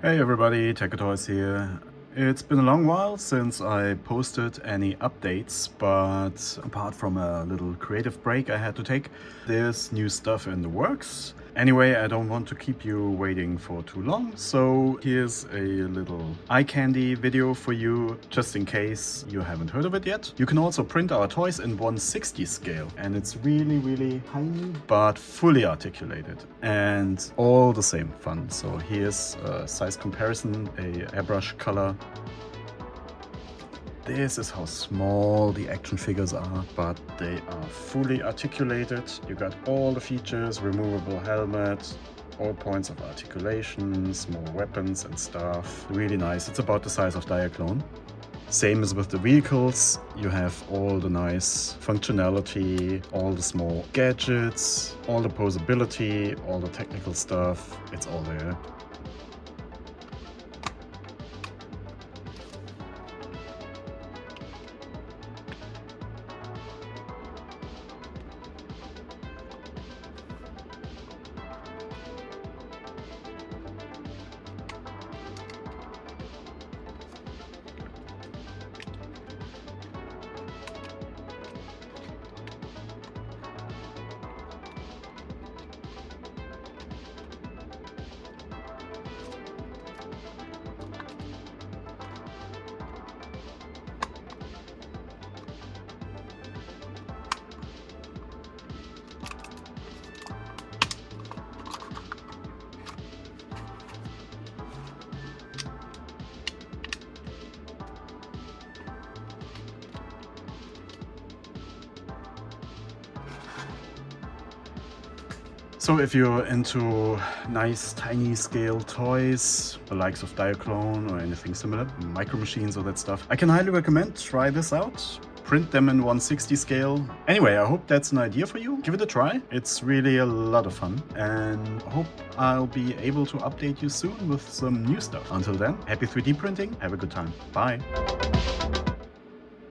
Hey everybody, TechToys here. It's been a long while since I posted any updates, but apart from a little creative break I had to take, there's new stuff in the works. Anyway, I don't want to keep you waiting for too long, so here's a little eye candy video for you, just in case you haven't heard of it yet. You can also print our toys in 1/60 scale, and it's really tiny, but fully articulated, and all the same fun. So here's a size comparison, a airbrush color. This is how small the action figures are, but they are fully articulated. You got all the features, removable helmet, all points of articulation, small weapons and stuff. Really nice. It's about the size of Diaclone. Same as with the vehicles, you have all the nice functionality, all the small gadgets, all the posability, all the technical stuff. It's all there. So if you're into nice tiny scale toys, the likes of Diaclone or anything similar, Micro Machines or that stuff, I can highly recommend try this out. Print them in 1/60 scale. Anyway, I hope that's an idea for you. Give it a try. It's really a lot of fun, and I hope I'll be able to update you soon with some new stuff. Until then, happy 3D printing. Have a good time. Bye.